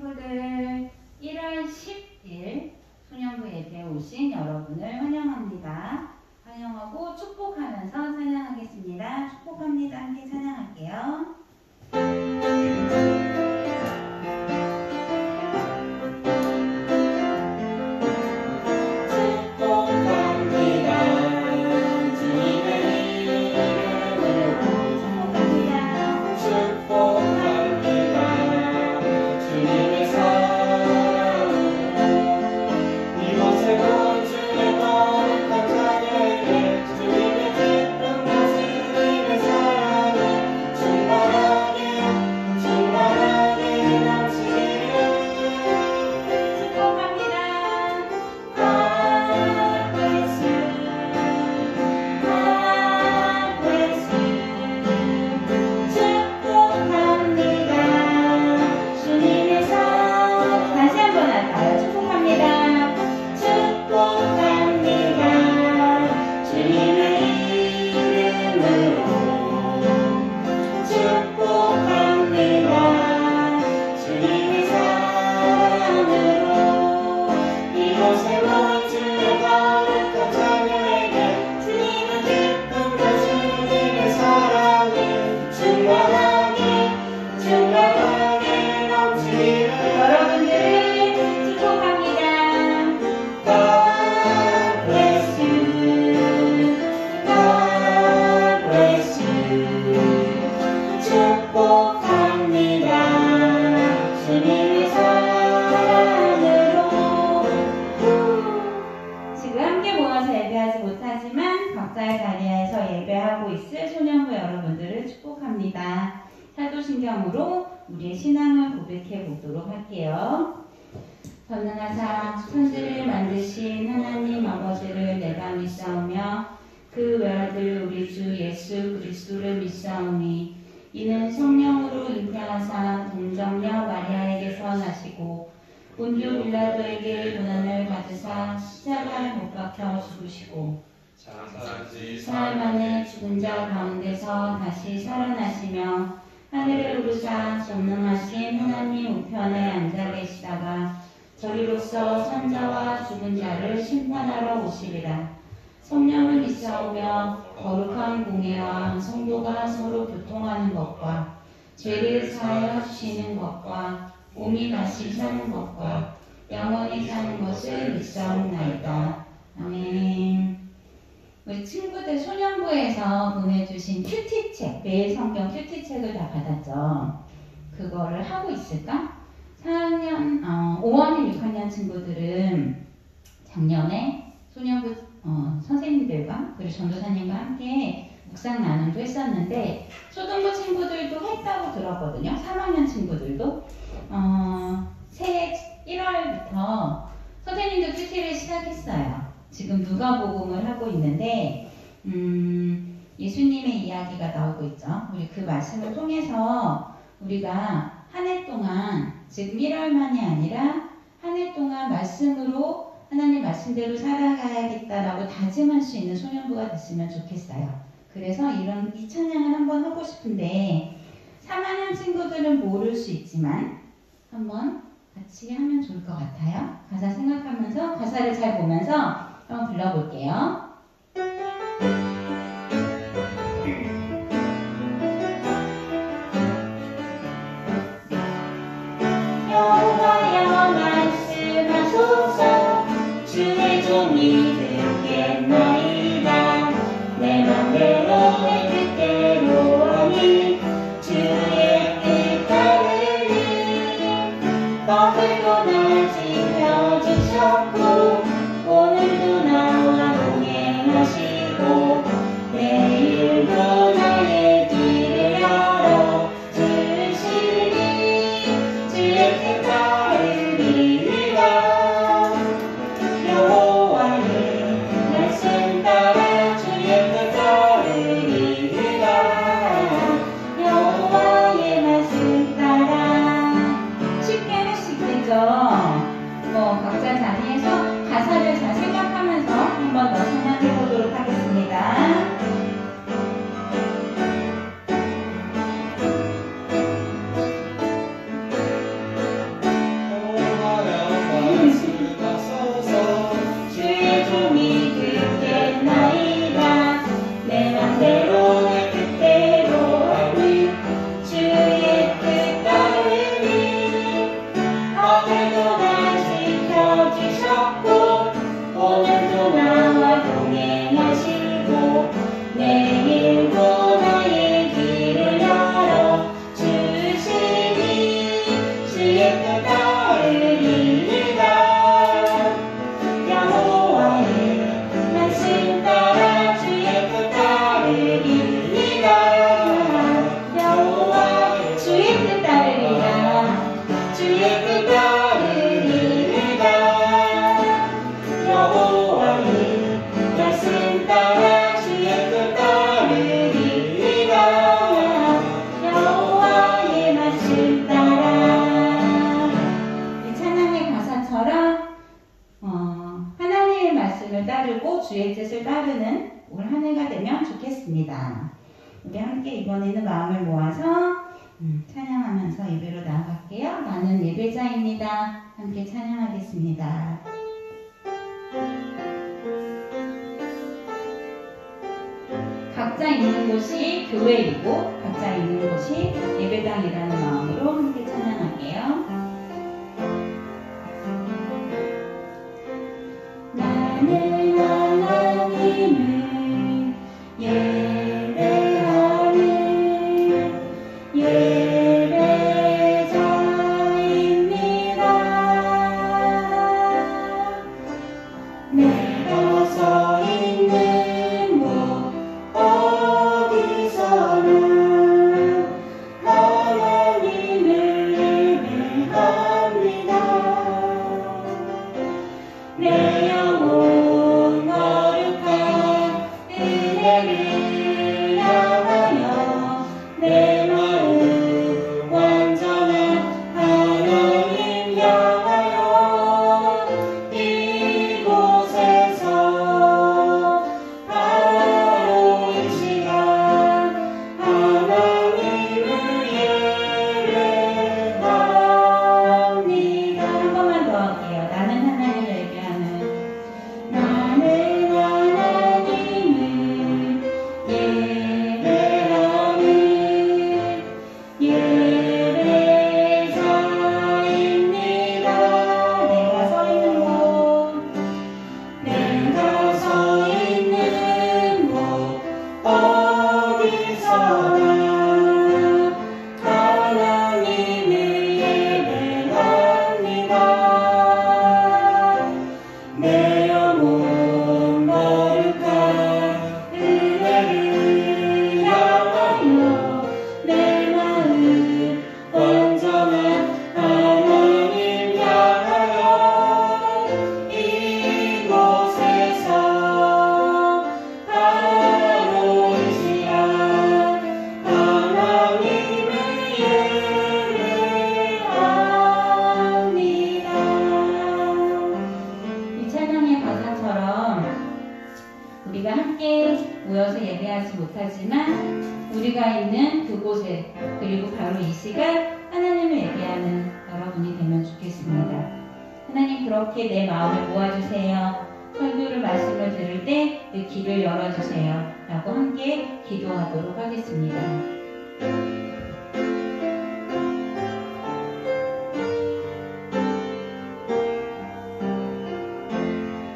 친구들, 1월 10일 소년부 예배에 오신 여러분을 환영합니다. 환영하고 축복하면서 찬양하겠습니다. 축복합니다. 함께 찬양할게요. 사도신경으로 우리의 신앙을 고백해 보도록 할게요. 전능하사 천지를 만드신 하나님 아버지를 내가 믿사오며 그 외아들 우리 주 예수 그리스도를 믿사오니 이는 성령으로 잉태하사 동정녀 마리아에게서 나시고 본디오 빌라도에게 고난을 받으사 십자가에 못 박혀 죽으시고 사흘 만에 죽은 자 가운데서 다시 살아나시며 하늘에 오르사 전능하신 하나님 우편에 앉아 계시다가 저리로서 산자와 죽은 자를 심판하러 오시리라. 성령을 믿사오며 거룩한 공예와 성도가 서로 교통하는 것과 죄를 사하여 주시는 것과 몸이 다시 사는 것과 영원히 사는 것을 믿사옵나이다. 아멘. 우리 친구들 소년부에서 보내주신 큐티책, 매일 성경 큐티책을 다 받았죠. 그거를 하고 있을까? 4학년, 5학년, 6학년 친구들은 작년에 소년부 선생님들과 그리고 전도사님과 함께 묵상 나눔도 했었는데 초등부 친구들도 했다고 들었거든요. 3학년 친구들도 새해 1월부터 선생님도 큐티를 시작했어요. 지금 누가복음을 하고 있는데 예수님의 이야기가 나오고 있죠. 우리 그 말씀을 통해서 우리가 한 해 동안 지금 1월만이 아니라 한 해 동안 말씀으로 하나님 말씀대로 살아가야겠다라고 다짐할 수 있는 소년부가 됐으면 좋겠어요. 그래서 이 찬양을 한번 하고 싶은데 3학년 친구들은 모를 수 있지만 한번 같이 하면 좋을 것 같아요. 가사 생각하면서 가사를 잘 보면서 한번 불러볼게요. 여호와여 말씀하소서 주의 종이 듣겠나이다. 내 맘대로 내 뜻대로 하니 주의 뜻 따르니 너희도 날 지켜주셨고 오늘도 나와 동행하시고 내일도 나의 길을 열어 주시니 주의 뜻 따르리이다. 여호와의 말씀 따라 주의 뜻 따르리이다. 여호와의 말씀 따라. 쉽게 할 수 있겠죠? 각자 자리에서 가사를 잘 생각하면서 주의 뜻 따르리이다. 여호와의 말씀 따라 주의 뜻 따르리이다. 여호와의 말씀 따라. 이 찬양의 가사처럼 하나님의 말씀을 따르고 주의 뜻을 따르는 올 한 해가 되면 좋겠습니다. 우리 함께 이번에는 마음을 모아서 찬양하면서 예배로 나아갈게요. 나는 예배자입니다. 함께 찬양하겠습니다. 각자 있는 곳이 교회이고 각자 있는 곳이 예배당이라는 마음으로 함께 찬양할게요. 나는 하나님을 예배하는 예배자입니다. 내가 서 있는 곳 어디서나 하나님을 예배합니다. 내 영혼 거룩한 은혜를 향하여 내 마음 완전한 하나님 향하여 이곳에서 바로 이 시간 하나님을 예배합니다. 한 번만 더 할게요. 나는 하나님을 예배하는 나는 하나님을 예배하는 예배자입니다. 내가 서 있는 곳 내가 서 있는 곳 어디서나 하나님을 예배합니다. 내 영혼 거룩한 은혜를 향하여 내 마음 완전한 하나님 향하여 이곳에서 바로 이 시간 하나님을 예배합니다. 이 찬양의 가사처럼 우리가 함께 모여서 예배하지 못하지만 우리가 있는 그곳에 그리고 바로 이 시간 하나님을 예배하는 여러분이 되면 좋겠습니다. 하나님 그렇게 내 마음을 모아주세요. 설교를 말씀을 들을 때 내 귀를 열어주세요. 라고 함께 기도하도록 하겠습니다.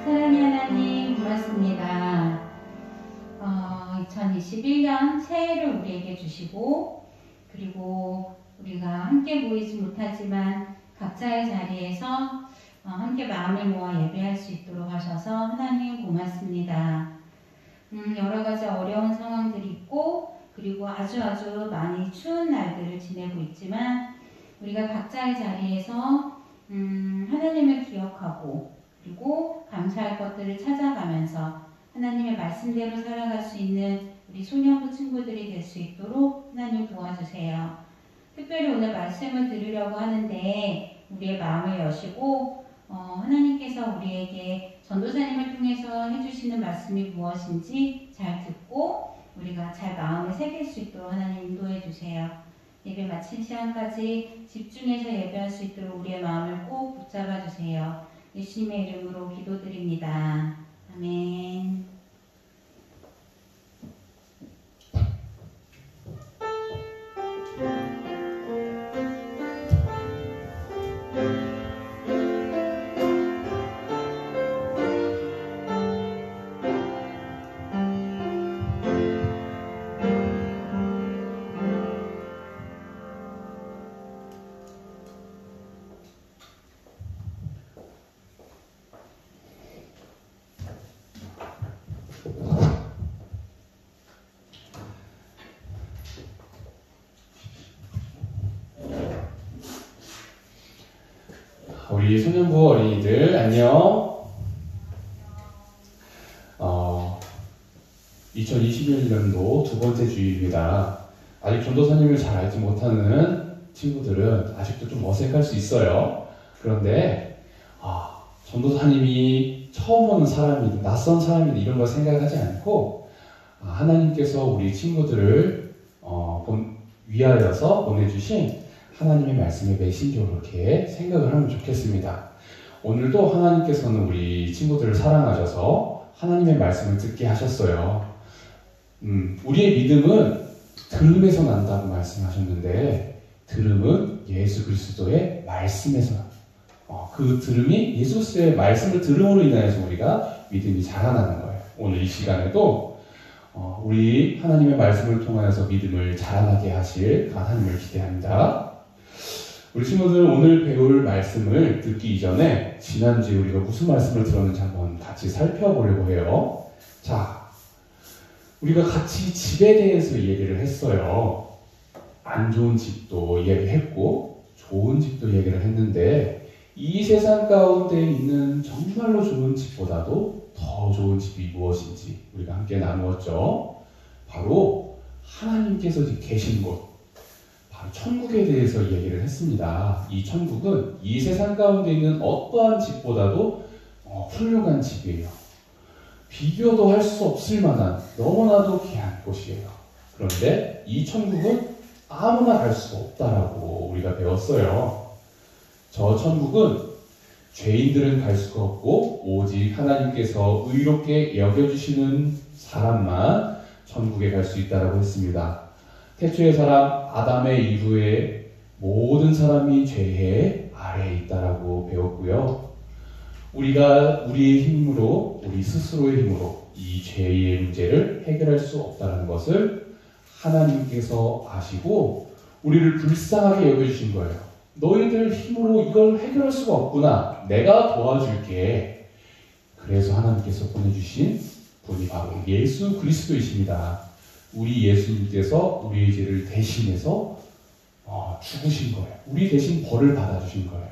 사랑의 하나님 고맙습니다. 2021년 새해를 우리에게 주시고 그리고 우리가 함께 모이지 못하지만 각자의 자리에서 함께 마음을 모아 예배할 수 있도록 하셔서 하나님 고맙습니다. 여러 가지 어려운 상황들이 있고 그리고 아주 많이 추운 날들을 지내고 있지만 우리가 각자의 자리에서 하나님을 기억하고 그리고 감사할 것들을 찾아가면서 하나님의 말씀대로 살아갈 수 있는 우리 소년부 친구들이 될 수 있도록 하나님 도와주세요. 특별히 오늘 말씀을 들으려고 하는데 우리의 마음을 여시고 하나님께서 우리에게 전도사님을 통해서 해주시는 말씀이 무엇인지 잘 듣고 우리가 잘 마음에 새길 수 있도록 하나님 인도해 주세요. 예배 마친 시간까지 집중해서 예배할 수 있도록 우리의 마음을 꼭 붙잡아 주세요. 예수님의 이름으로 기도드립니다. 아멘. 우리 소년부 어린이들 안녕. 2021년도 두 번째 주일입니다. 아직 전도사님을 잘 알지 못하는 친구들은 아직도 좀 어색할 수 있어요. 그런데 전도사님이 처음 오는 사람이든 낯선 사람이든 이런 걸 생각하지 않고 하나님께서 우리 친구들을 위하여서 보내주신 하나님의 말씀의 메신저로 이렇게 생각을 하면 좋겠습니다. 오늘도 하나님께서는 우리 친구들을 사랑하셔서 하나님의 말씀을 듣게 하셨어요. 우리의 믿음은 들음에서 난다고 말씀하셨는데 들음은 예수 그리스도의 말씀에서 그 들음이 예수 그리스도의 말씀을 들음으로 인하여서 우리가 믿음이 자라나는 거예요. 오늘 이 시간에도 우리 하나님의 말씀을 통하여서 믿음을 자라나게 하실 하나님을 기대합니다. 우리 친구들 오늘 배울 말씀을 듣기 이전에 지난주에 우리가 무슨 말씀을 들었는지 한번 같이 살펴보려고 해요. 자, 우리가 같이 집에 대해서 얘기를 했어요. 안 좋은 집도 얘기했고 좋은 집도 얘기를 했는데 이 세상 가운데 있는 정말로 좋은 집보다도 더 좋은 집이 무엇인지 우리가 함께 나누었죠. 바로 하나님께서 계신 곳, 바로 천국에 대해서 얘기를 했습니다. 이 천국은 이 세상 가운데 있는 어떠한 집보다도 훌륭한 집이에요. 비교도 할 수 없을 만한 너무나도 귀한 곳이에요. 그런데 이 천국은 아무나 갈 수 없다라고 우리가 배웠어요. 저 천국은 죄인들은 갈 수가 없고 오직 하나님께서 의롭게 여겨주시는 사람만 천국에 갈 수 있다라고 했습니다. 태초의 사람 아담의 이후에 모든 사람이 죄의 아래에 있다라고 배웠고요. 우리가 우리의 힘으로, 우리 스스로의 힘으로 이 죄의 문제를 해결할 수 없다는 것을 하나님께서 아시고 우리를 불쌍하게 여겨주신 거예요. 너희들 힘으로 이걸 해결할 수가 없구나. 내가 도와줄게. 그래서 하나님께서 보내주신 분이 바로 예수 그리스도이십니다. 우리 예수님께서 우리의 죄를 대신해서 죽으신 거예요. 우리 대신 벌을 받아주신 거예요.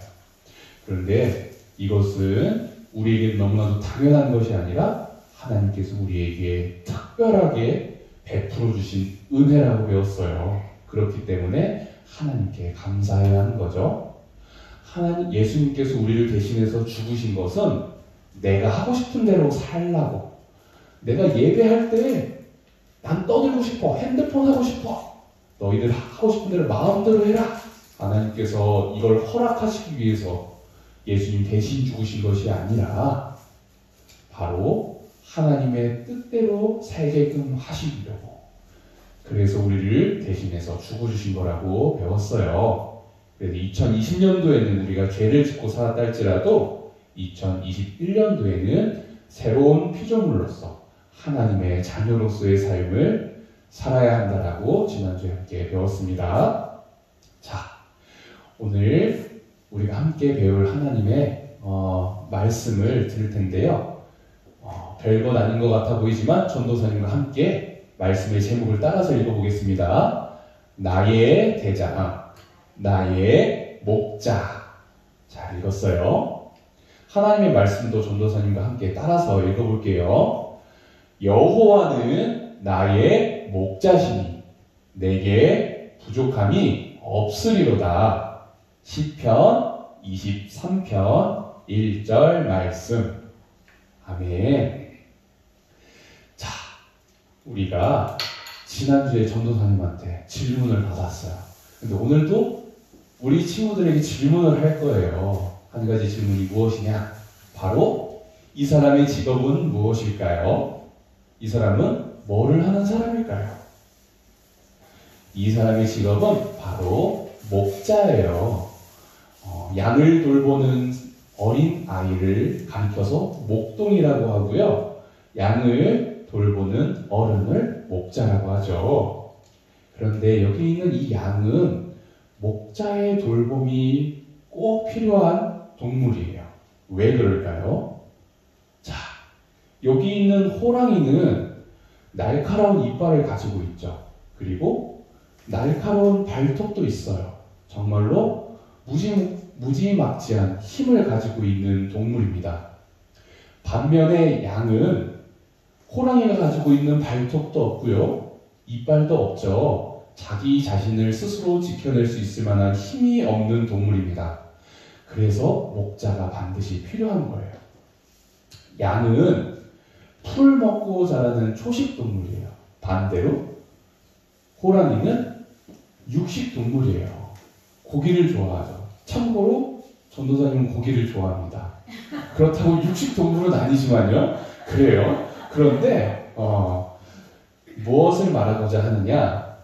그런데 이것은 우리에게 너무나도 당연한 것이 아니라 하나님께서 우리에게 특별하게 베풀어 주신 은혜라고 배웠어요. 그렇기 때문에 하나님께 감사해야 하는 거죠. 예수님께서 우리를 대신해서 죽으신 것은 내가 하고 싶은 대로 살라고, 내가 예배할 때 난 떠들고 싶어, 핸드폰 하고 싶어, 너희들 하고 싶은 대로 마음대로 해라. 하나님께서 이걸 허락하시기 위해서 예수님 대신 죽으신 것이 아니라 바로 하나님의 뜻대로 살게끔 하시려고, 그래서 우리를 대신해서 죽어주신 거라고 배웠어요. 그래서 2020년도에는 우리가 죄를 짓고 살았다 할지라도 2021년도에는 새로운 피조물로서 하나님의 자녀로서의 삶을 살아야 한다라고 지난주에 함께 배웠습니다. 자, 오늘 우리가 함께 배울 하나님의 말씀을 들을 텐데요. 별것 아닌 것 같아 보이지만 전도사님과 함께 말씀의 제목을 따라서 읽어보겠습니다. 나의 대장, 나의 목자. 잘 읽었어요. 하나님의 말씀도 전도사님과 함께 따라서 읽어볼게요. 여호와는 나의 목자시니 내게 부족함이 없으리로다. 시편 23편 1절 말씀. 아멘. 자, 우리가 지난주에 전도사님한테 질문을 받았어요. 근데 오늘도 우리 친구들에게 질문을 할 거예요. 한 가지 질문이 무엇이냐? 바로 이 사람의 직업은 무엇일까요? 이 사람은 뭐를 하는 사람일까요? 이 사람의 직업은 바로 목자예요. 양을 돌보는 어린 아이를 가리켜서 목동이라고 하고요. 양을 돌보는 어른을 목자라고 하죠. 그런데 여기 있는 이 양은 목자의 돌봄이 꼭 필요한 동물이에요. 왜 그럴까요? 자, 여기 있는 호랑이는 날카로운 이빨을 가지고 있죠. 그리고 날카로운 발톱도 있어요. 정말로 무지막지한 힘을 가지고 있는 동물입니다. 반면에 양은 호랑이가 가지고 있는 발톱도 없고요. 이빨도 없죠. 자기 자신을 스스로 지켜낼 수 있을 만한 힘이 없는 동물입니다. 그래서 목자가 반드시 필요한 거예요. 양은 풀 먹고 자라는 초식 동물이에요. 반대로 호랑이는 육식 동물이에요. 고기를 좋아하죠. 참고로 전도사님은 고기를 좋아합니다. 그렇다고 육식 동물은 아니지만요. 그래요. 그런데 무엇을 말하고자 하느냐?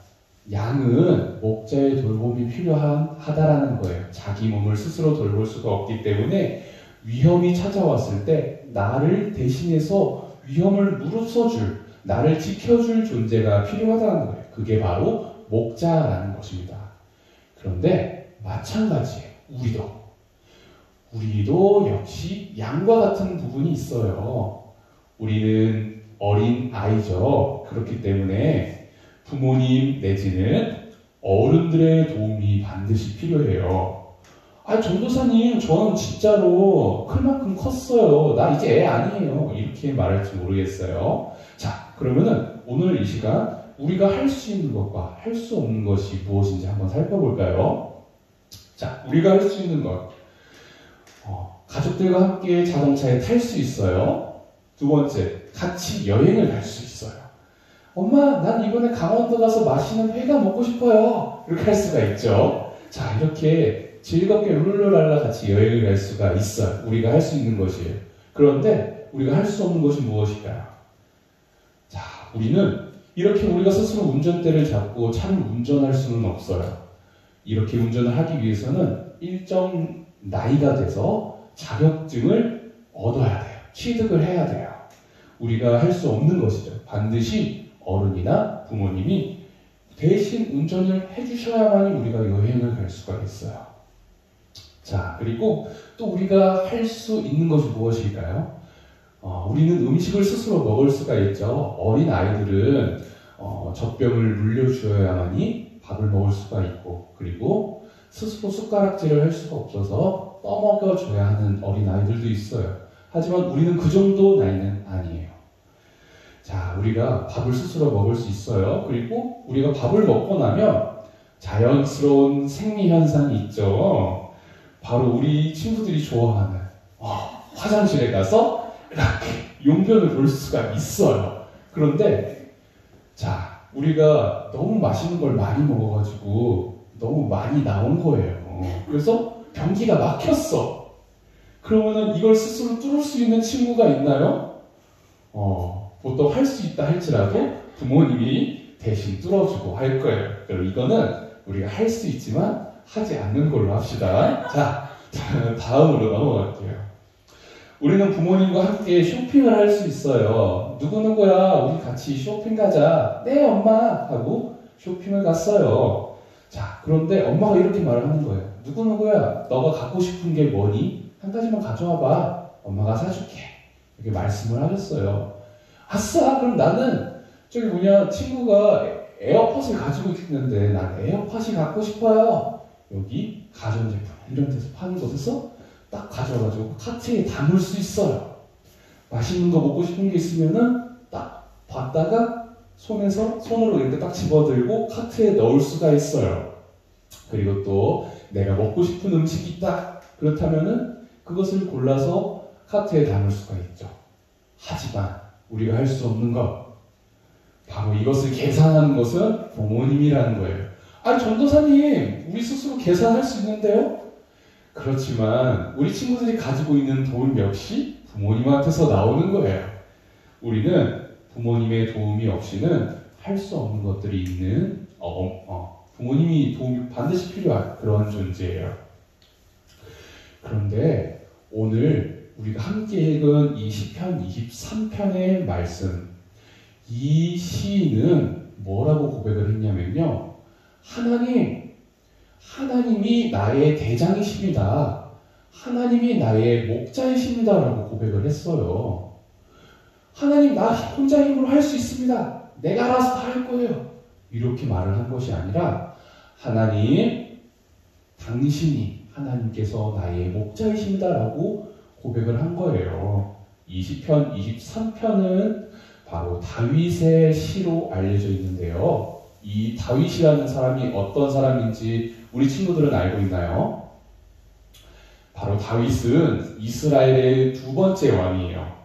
양은 목자의 돌봄이 필요하다라는 거예요. 자기 몸을 스스로 돌볼 수가 없기 때문에 위험이 찾아왔을 때 나를 대신해서 위험을 무릅써줄, 나를 지켜줄 존재가 필요하다는 거예요. 그게 바로 목자라는 것입니다. 그런데 마찬가지예요. 우리도 역시 양과 같은 부분이 있어요. 우리는 어린 아이죠. 그렇기 때문에 부모님 내지는 어른들의 도움이 반드시 필요해요. 전도사님, 저는 진짜로 클 만큼 컸어요. 나 이제 애 아니에요. 이렇게 말할지 모르겠어요. 자, 그러면은 오늘 이 시간 우리가 할 수 있는 것과 할 수 없는 것이 무엇인지 한번 살펴볼까요? 자, 우리가 할 수 있는 것. 가족들과 함께 자동차에 탈 수 있어요. 두 번째, 같이 여행을 갈 수 있어요. 엄마, 난 이번에 강원도 가서 맛있는 회가 먹고 싶어요. 이렇게 할 수가 있죠. 자, 이렇게 즐겁게 룰루랄라 같이 여행을 갈 수가 있어요. 우리가 할 수 있는 것이에요. 그런데 우리가 할 수 없는 것이 무엇일까요? 자, 우리는 이렇게 우리가 스스로 운전대를 잡고 차를 운전할 수는 없어요. 이렇게 운전을 하기 위해서는 일정 나이가 돼서 자격증을 얻어야 돼요. 취득을 해야 돼요. 우리가 할 수 없는 것이죠. 반드시 어른이나 부모님이 대신 운전을 해주셔야만이 우리가 여행을 갈 수가 있어요. 자, 그리고 또 우리가 할 수 있는 것이 무엇일까요? 우리는 음식을 스스로 먹을 수가 있죠. 어린 아이들은 젖병을 물려주어야만이 밥을 먹을 수가 있고, 그리고 스스로 숟가락질을 할 수가 없어서 떠먹여줘야 하는 어린 아이들도 있어요. 하지만 우리는 그 정도 나이는 아니에요. 자, 우리가 밥을 스스로 먹을 수 있어요. 그리고 우리가 밥을 먹고 나면 자연스러운 생리현상이 있죠. 바로 우리 친구들이 좋아하는 화장실에 가서 이렇게 용변을 볼 수가 있어요. 그런데 자, 우리가 너무 맛있는 걸 많이 먹어가지고 너무 많이 나온 거예요. 그래서 변기가 막혔어. 그러면은 이걸 스스로 뚫을 수 있는 친구가 있나요? 보통 할 수 있다 할지라도 부모님이 대신 뚫어주고 할 거예요. 그럼 이거는 우리가 할 수 있지만 하지 않는 걸로 합시다. 자, 다음으로 넘어갈게요. 우리는 부모님과 함께 쇼핑을 할 수 있어요. 누구누구야, 우리 같이 쇼핑 가자. 네, 엄마. 하고 쇼핑을 갔어요. 자, 그런데 엄마가 이렇게 말을 하는 거예요. 누구누구야, 너가 갖고 싶은 게 뭐니? 한 가지만 가져와 봐. 엄마가 사줄게. 이렇게 말씀을 하셨어요. 아싸, 그럼 나는 친구가 에어팟을 가지고 있는데 난 에어팟이 갖고 싶어요. 여기 가전제품 이런 데서 파는 곳에서 딱 가져와가지고 카트에 담을 수 있어요. 맛있는 거 먹고 싶은 게 있으면은 딱 봤다가 손으로 이렇게 딱 집어들고 카트에 넣을 수가 있어요. 그리고 또 내가 먹고 싶은 음식이 있다. 그렇다면은 그것을 골라서 카트에 담을 수가 있죠. 하지만 우리가 할 수 없는 것, 바로 이것을 계산하는 것은 부모님이라는 거예요. 전도사님, 우리 스스로 계산할 수 있는데요? 그렇지만 우리 친구들이 가지고 있는 돈 역시 부모님한테서 나오는 거예요. 우리는 부모님의 도움이 없이는 할 수 없는 것들이 있는 부모님이 도움이 반드시 필요한 그런 존재예요. 그런데 오늘 우리가 함께 읽은 이 시편 23편의 말씀, 이 시인은 뭐라고 고백을 했냐면요. 하나님이 나의 대장이십니다. 하나님이 나의 목자이십니다. 라고 고백을 했어요. 하나님, 나 혼자 힘으로 할 수 있습니다. 내가 알아서 다 할 거예요. 이렇게 말을 한 것이 아니라 하나님, 당신이 하나님께서 나의 목자이십니다라고 고백을 한 거예요. 20편, 23편은 바로 다윗의 시로 알려져 있는데요. 이 다윗이라는 사람이 어떤 사람인지 우리 친구들은 알고 있나요? 바로 다윗은 이스라엘의 두 번째 왕이에요.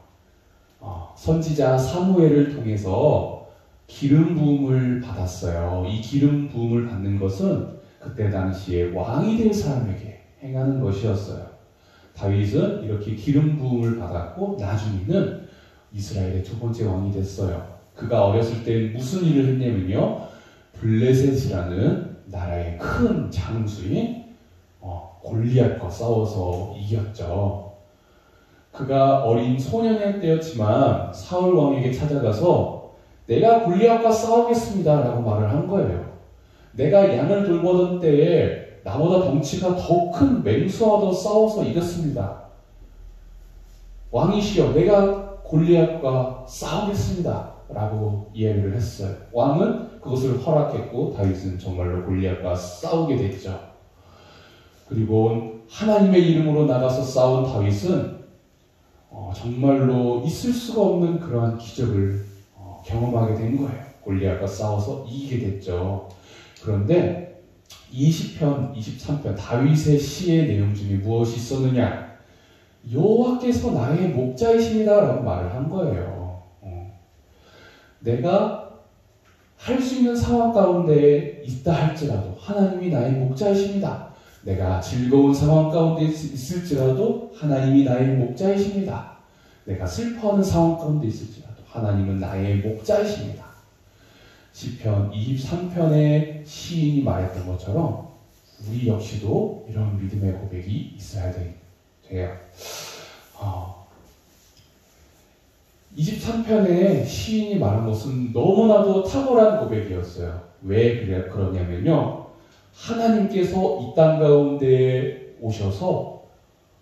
선지자 사무엘을 통해서 기름 부음을 받았어요. 이 기름 부음을 받는 것은 그때 당시에 왕이 될 사람에게 행하는 것이었어요. 다윗은 이렇게 기름 부음을 받았고 나중에는 이스라엘의 두 번째 왕이 됐어요. 그가 어렸을 때 무슨 일을 했냐면요, 블레셋이라는 나라의 큰 장수인 골리앗과 싸워서 이겼죠. 그가 어린 소년의 때였지만 사울 왕에게 찾아가서 내가 골리앗과 싸우겠습니다 라고 말을 한 거예요. 내가 양을 돌보던 때에 나보다 덩치가 더 큰 맹수와도 싸워서 이겼습니다. 왕이시여, 내가 골리앗과 싸우겠습니다 라고 이야기를 했어요. 왕은 그것을 허락했고 다윗은 정말로 골리앗과 싸우게 됐죠. 그리고 하나님의 이름으로 나가서 싸운 다윗은 정말로 있을 수가 없는 그러한 기적을 경험하게 된 거예요. 골리앗과 싸워서 이기게 됐죠. 그런데 20편, 23편 다윗의 시의 내용 중에 무엇이 있었느냐? 여호와께서 나의 목자이십니다 라고 말을 한 거예요. 내가 할 수 있는 상황 가운데 있다 할지라도 하나님이 나의 목자이십니다. 내가 즐거운 상황 가운데 있을지라도 하나님이 나의 목자이십니다. 내가 슬퍼하는 상황 가운데 있을지라도 하나님은 나의 목자이십니다. 시편 23편의 시인이 말했던 것처럼 우리 역시도 이런 믿음의 고백이 있어야 돼요. 23편의 시인이 말한 것은 너무나도 탁월한 고백이었어요. 왜 그러냐면요, 하나님께서 이 땅 가운데 오셔서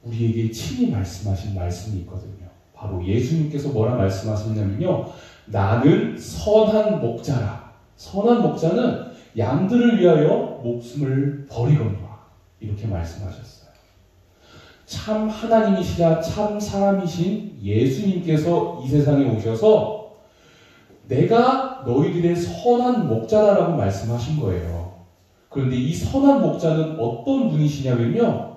우리에게 친히 말씀하신 말씀이 있거든요. 바로 예수님께서 뭐라 말씀하셨냐면요, 나는 선한 목자라. 선한 목자는 양들을 위하여 목숨을 버리거니와, 이렇게 말씀하셨어요. 참 하나님이시자 참 사람이신 예수님께서 이 세상에 오셔서 내가 너희들의 선한 목자다라고 말씀하신 거예요. 그런데 이 선한 목자는 어떤 분이시냐면요,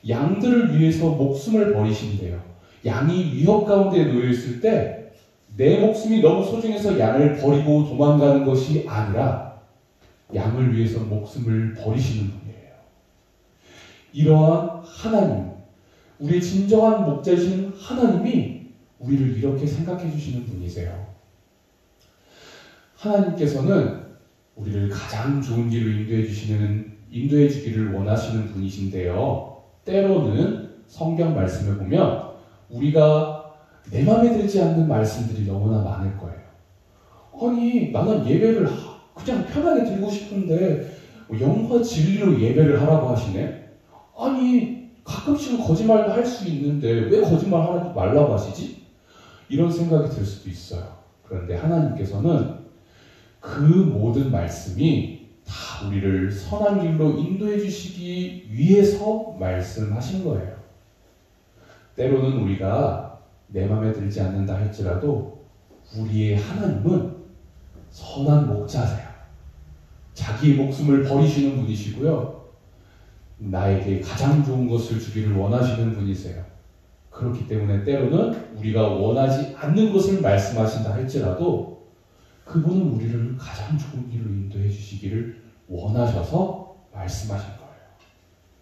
양들을 위해서 목숨을 버리신대요. 양이 위협 가운데 놓여 있을 때 내 목숨이 너무 소중해서 양을 버리고 도망가는 것이 아니라 양을 위해서 목숨을 버리시는 분이에요. 이러한 하나님, 우리의 진정한 목자이신 하나님이 우리를 이렇게 생각해 주시는 분이세요. 하나님께서는 우리를 가장 좋은 길로 인도해 주기를 원하시는 분이신데요. 때로는 성경 말씀을 보면 우리가 내 마음에 들지 않는 말씀들이 너무나 많을 거예요. 아니, 나는 예배를 그냥 편하게 드리고 싶은데 영과 진리로 예배를 하라고 하시네? 아니, 가끔씩은 거짓말도 할 수 있는데 왜 거짓말 하지 말라고 하시지? 이런 생각이 들 수도 있어요. 그런데 하나님께서는 그 모든 말씀이 다 우리를 선한 길로 인도해 주시기 위해서 말씀하신 거예요. 때로는 우리가 내 마음에 들지 않는다 할지라도 우리의 하나님은 선한 목자세요. 자기의 목숨을 버리시는 분이시고요, 나에게 가장 좋은 것을 주기를 원하시는 분이세요. 그렇기 때문에 때로는 우리가 원하지 않는 것을 말씀하신다 할지라도 그분은 우리를 가장 좋은 길로 인도해 주시기를 원하셔서 말씀하신 거예요.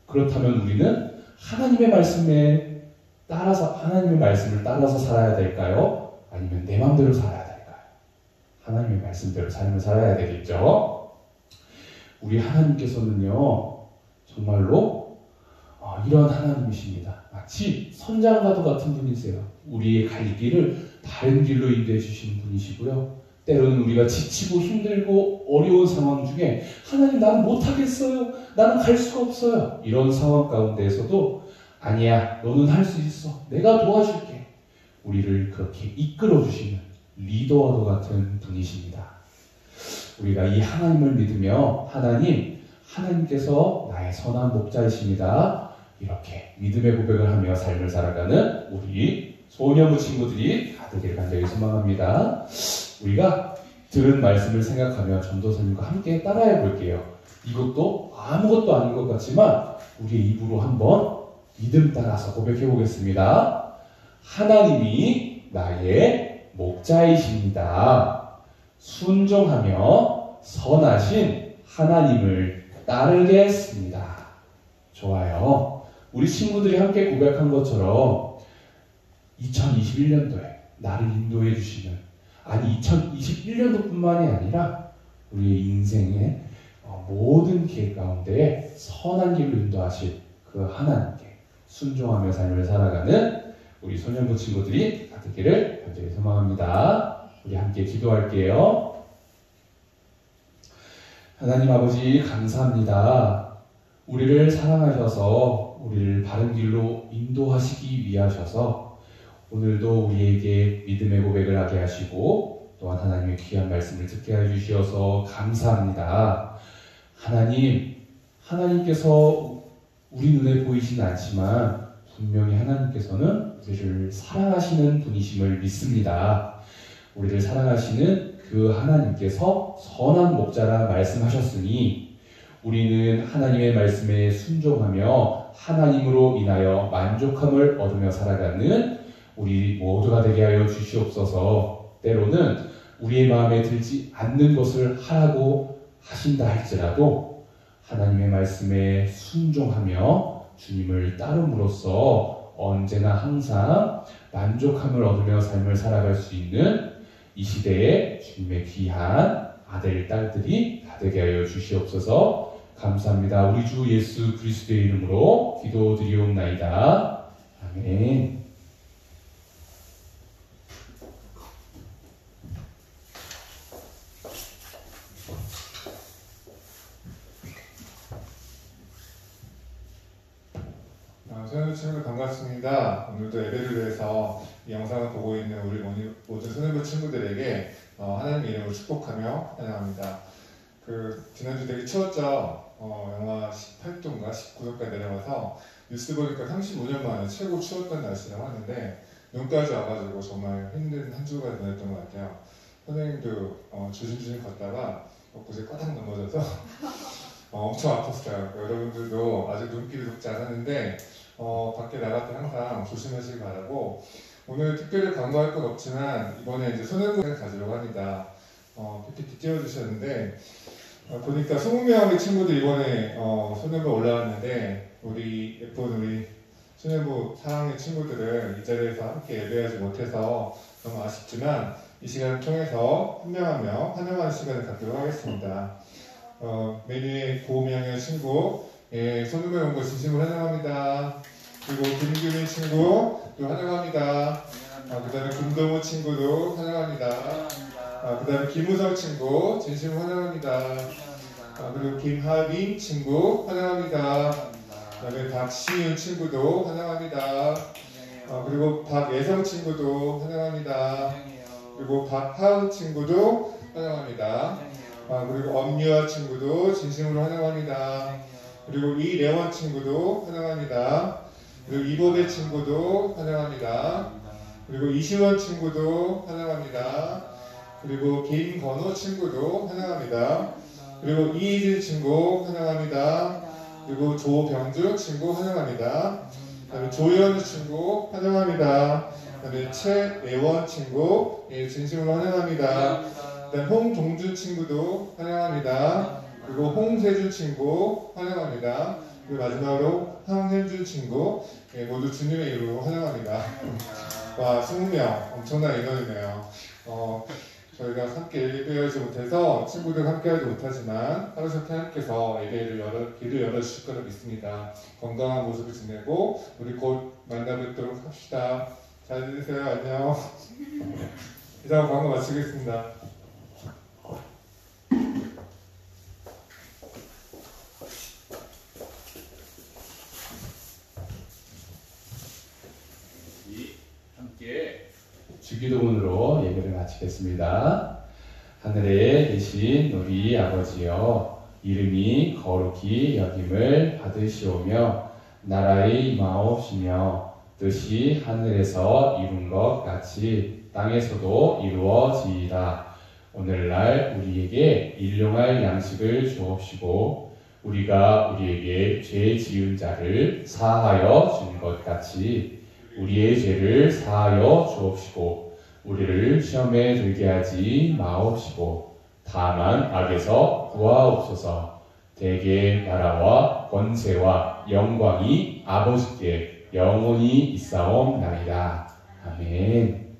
그렇다면 우리는 하나님의 말씀을 따라서 살아야 될까요? 아니면 내 마음대로 살아야 될까요? 하나님의 말씀대로 삶을 살아야 되겠죠? 우리 하나님께서는요, 정말로 이러한 하나님이십니다. 마치 선장과도 같은 분이세요. 우리의 갈 길을 다른 길로 인도해 주시는 분이시고요, 때로는 우리가 지치고 힘들고 어려운 상황 중에 하나님, 나는 못하겠어요, 나는 갈 수가 없어요, 이런 상황 가운데에서도 아니야, 너는 할 수 있어, 내가 도와줄게, 우리를 그렇게 이끌어 주시는 리더와도 같은 분이십니다. 우리가 이 하나님을 믿으며 하나님께서 나의 선한 목자이십니다, 이렇게 믿음의 고백을 하며 삶을 살아가는 우리 소년부 친구들이 가득히 간절히 소망합니다. 우리가 들은 말씀을 생각하며 전도사님과 함께 따라해 볼게요. 이것도 아무것도 아닌 것 같지만 우리의 입으로 한번 믿음 따라서 고백해 보겠습니다. 하나님이 나의 목자이십니다. 순종하며 선하신 하나님을 따르겠습니다. 좋아요. 우리 친구들이 함께 고백한 것처럼 2021년도에 나를 인도해 주시는, 아니 2021년도뿐만이 아니라 우리의 인생의 모든 길 가운데 선한 길로 인도하실 그 하나님께 순종하며 삶을 살아가는 우리 소년부 친구들이 가득기를 간절히 소망합니다. 우리 함께 기도할게요. 하나님 아버지 감사합니다. 우리를 사랑하셔서 우리를 바른 길로 인도하시기 위하셔서 오늘도 우리에게 믿음의 고백을 하게 하시고 또한 하나님의 귀한 말씀을 듣게 해주시어서 감사합니다. 하나님께서 우리 눈에 보이진 않지만 분명히 하나님께서는 우리를 사랑하시는 분이심을 믿습니다. 우리를 사랑하시는 그 하나님께서 선한 목자라 말씀하셨으니 우리는 하나님의 말씀에 순종하며 하나님으로 인하여 만족함을 얻으며 살아가는 우리 모두가 되게 하여 주시옵소서. 때로는 우리의 마음에 들지 않는 것을 하라고 하신다 할지라도 하나님의 말씀에 순종하며 주님을 따름으로써 언제나 항상 만족함을 얻으며 삶을 살아갈 수 있는 이 시대에 주님의 귀한 아들, 딸들이 되게 하여 주시옵소서. 감사합니다. 우리 주 예수 그리스도의 이름으로 기도드리옵나이다. 아멘. 소년부 친구들 반갑습니다. 오늘도 예배를 위해서 이 영상을 보고 있는 우리 모든 소년부 친구들에게 하나님의 이름으로 축복하며 찬양합니다. 지난주 되게 추웠죠? 영하 18도인가 19도까지 내려와서 뉴스 보니까 35년 만에 최고 추웠던 날씨라고 하는데 눈까지 와가지고 정말 힘든 한 주가 보냈던 것 같아요. 선생님도 조심조심 걷다가 곳에 까닥 넘어져서 엄청 아팠어요. 여러분들도 아직 눈길이 높지 않았는데 밖에 나갈 때 항상 조심하시기 바라고, 오늘 특별히 광고할 건 없지만 이번에 이제 소년부를 가지려고 합니다. PPT 띄워주셨는데 보니까 20명의 친구들 이번에 소년부 올라왔는데 예쁜 우리 소년부 4학년 친구들을 이 자리에서 함께 예배하지 못해서 너무 아쉽지만 이 시간을 통해서 한 명 한 명 환영하는 시간을 갖도록 하겠습니다. 메뉴의 고명의 친구, 손흥민 온 거 진심으로 환영합니다. 그리고 김규민 친구 또 환영합니다. 그 다음에 김동호 친구도 환영합니다. 그 다음에 김우성 친구 진심으로 환영합니다. 그리고 김하빈 친구 환영합니다. 그 다음에 박시윤 친구도 환영합니다. 그리고 박예성 친구도 환영합니다. 그리고 박하은 친구도 환영합니다. 그리고 엄유아 친구도 진심으로 환영합니다. 그리고 이래원 친구도 환영합니다. 그리고 이보배 친구도 환영합니다. 그리고 이시원 친구도 환영합니다. 그리고 김건호 친구도 환영합니다. 그리고 이희진 친구 환영합니다. 그리고 조병준 친구 환영합니다. 그다음에 조현우 친구 환영합니다. 그다음에 최애원 친구 진심으로 환영합니다. 그다음 홍동준 친구도 환영합니다. 그리고 홍세준 친구 환영합니다. 그리고 마지막으로 황현준 친구 모두 주님의 이름으로 환영합니다. 와, 20명 엄청난 인원이네요. 저희가 함께 예배하지 못해서 친구들 함께 하지 못하지만 하루속히 함께서 길을 열어주실 거라 믿습니다. 건강한 모습을 지내고 우리 곧 만나뵙도록 합시다. 잘 지내세요. 안녕. 이상 광고 마치겠습니다. 함께 주기도문으로 예배를 마치겠습니다. 하늘에 계신 우리 아버지여, 이름이 거룩히 여김을 받으시오며 나라의 임하옵시며 뜻이 하늘에서 이룬 것 같이 땅에서도 이루어지이다. 오늘날 우리에게 일용할 양식을 주옵시고 우리가 우리에게 죄 지은 자를 사하여 준 것 같이 우리의 죄를 사하여 주옵시고 우리를 시험에 들게 하지 마옵시고 다만 악에서 구하옵소서. 대개 나라와 권세와 영광이 아버지께 영원히 있사옵나이다. 아멘.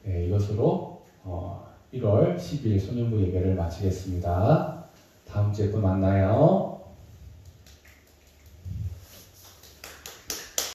네, 이것으로 1월 10일 소년부 예배를 마치겠습니다. 다음 주에 또 만나요.